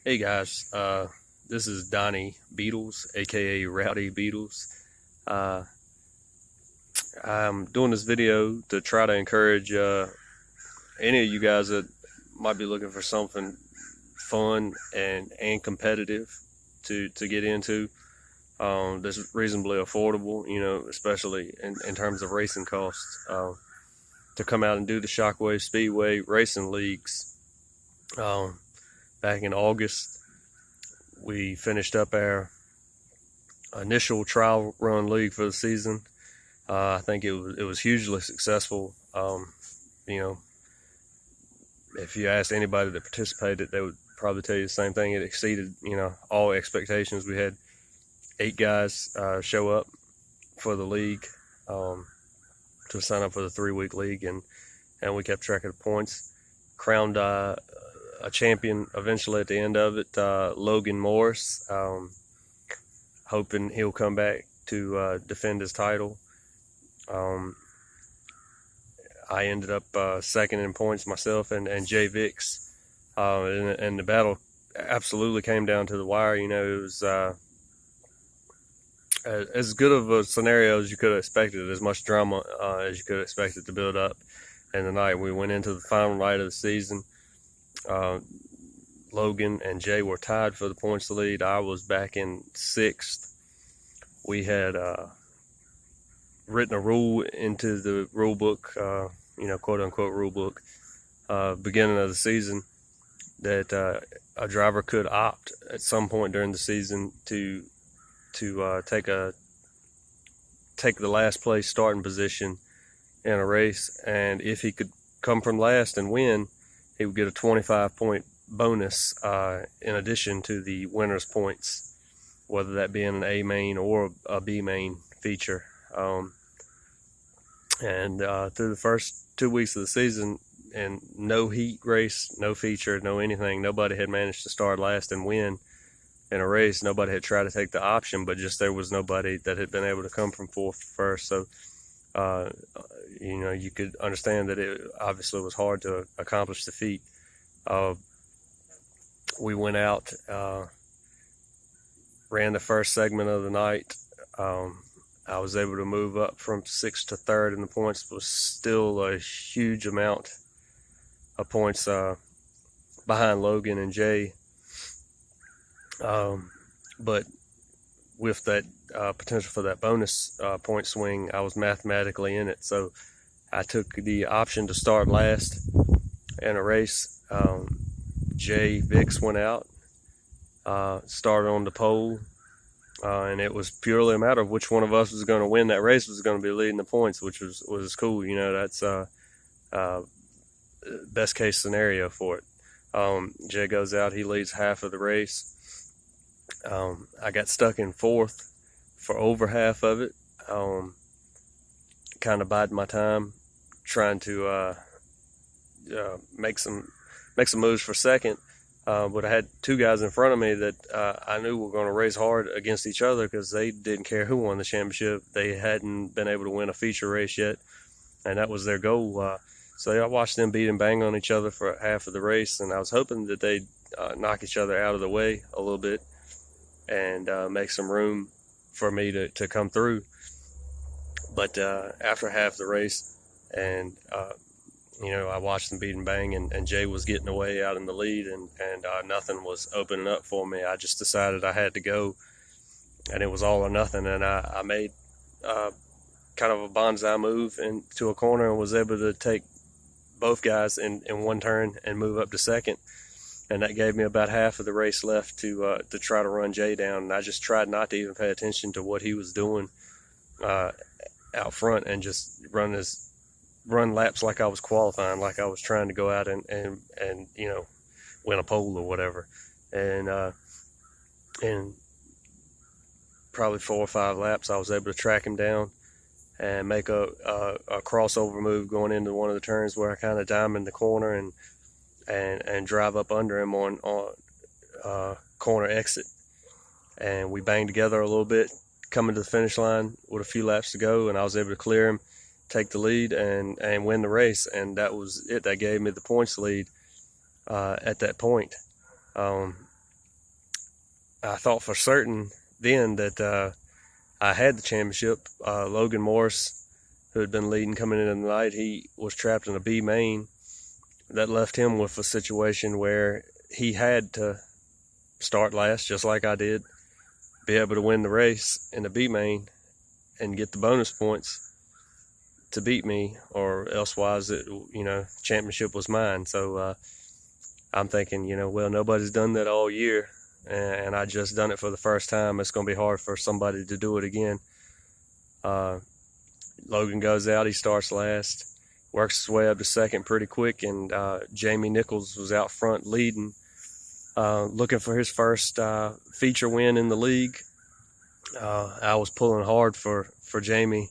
Hey guys, this is Donnie Beadles, aka Rowdy Beadles. Uh, I'm doing this video to try to encourage any of you guys that might be looking for something fun and competitive to get into. That's reasonably affordable, especially in terms of racing costs. To come out and do the SHOCKWAVE Speedway racing leagues. Back in August, we finished up our initial trial run league for the season. I think it was hugely successful. You know, if you asked anybody that participated, they would probably tell you the same thing. It exceeded, all expectations. We had 8 guys show up for the league to sign up for the 3-week league, and we kept track of the points. Crowned a champion eventually at the end of it, Logan Morris, hoping he'll come back to defend his title. I ended up second in points myself and Jay Vicks, and the battle absolutely came down to the wire. It was as good of a scenario as you could have expected, as much drama as you could have expected to build up in the night. We went into the final night of the season. Logan and Jay were tied for the points lead. I was back in 6th. We had written a rule into the rule book, quote unquote rule book, beginning of the season, that a driver could opt at some point during the season to take the last place starting position in a race, and if he could come from last and win, he would get a 25-point bonus in addition to the winner's points, whether that be in an A main or a B main feature. And through the first 2 weeks of the season, and no heat race, no feature, no anything, nobody had managed to start last and win in a race. Nobody had tried to take the option, but just there was nobody that had been able to come from 4th to 1st. So you could understand that it obviously was hard to accomplish the feat. We went out, ran the first segment of the night. I was able to move up from 6th to 3rd in the points, but still a huge amount of points behind Logan and Jay. But with that potential for that bonus point swing, I was mathematically in it. So I took the option to start last in a race. Jay Vicks went out, started on the pole, and it was purely a matter of which one of us was going to win that race, was going to be leading the points, which was cool. That's best case scenario for it. Jay goes out, he leads half of the race. I got stuck in 4th for over half of it, kind of biding my time, trying to make some moves for 2nd, but I had 2 guys in front of me that I knew were going to race hard against each other because they didn't care who won the championship. They hadn't been able to win a feature race yet, and that was their goal. So I watched them beat and bang on each other for half of the race, and I was hoping that they'd knock each other out of the way a little bit and make some room for me to come through. But after half the race, and I watched them beat and bang, and Jay was getting away out in the lead, and nothing was opening up for me. I just decided I had to go, and it was all or nothing. And I made kind of a bonsai move into a corner and was able to take both guys in one turn and move up to 2nd. And that gave me about half of the race left to try to run Jay down. And I just tried not to even pay attention to what he was doing out front, and just run laps like I was qualifying, like I was trying to go out and win a pole or whatever. And in probably 4 or 5 laps, I was able to track him down and make a crossover move going into one of the turns where I kind of diamond the corner and drive up under him on corner exit. And we banged together a little bit, coming to the finish line with a few laps to go, and I was able to clear him, take the lead, and win the race. And that was it. That gave me the points lead at that point. I thought for certain then that I had the championship. Logan Morris, who had been leading coming into the night, he was trapped in a B main. That left him with a situation where he had to start last, just like I did, be able to win the race in the B main and get the bonus points to beat me, or elsewise, championship was mine. So I'm thinking, well, nobody's done that all year, and I just done it for the first time. It's going to be hard for somebody to do it again. Logan goes out, he starts last, works his way up to second pretty quick, and Jamie Nichols was out front leading, looking for his first feature win in the league. I was pulling hard for Jamie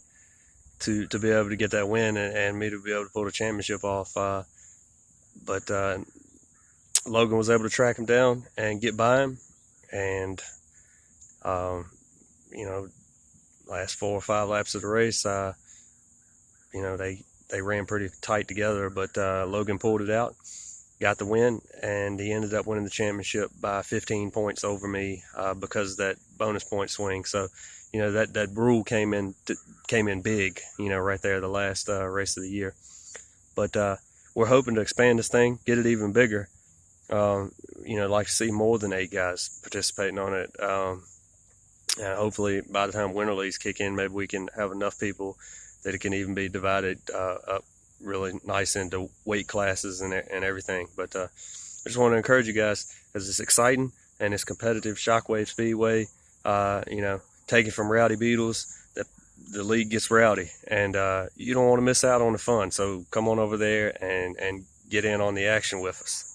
to be able to get that win and me to be able to pull the championship off. But Logan was able to track him down and get by him. And, last 4 or 5 laps of the race, they ran pretty tight together, but Logan pulled it out, got the win, and he ended up winning the championship by 15 points over me because of that bonus point swing. So, that rule came in big, right there, the last race of the year. But we're hoping to expand this thing, get it even bigger. Like to see more than 8 guys participating on it. Hopefully by the time winter leagues kick in, maybe we can have enough people that it can even be divided up really nice into weight classes and everything. But I just want to encourage you guys, because it's exciting and it's competitive. Shockwave Speedway, taking from Rowdy Beadles, the league gets rowdy, and you don't want to miss out on the fun. So come on over there and get in on the action with us.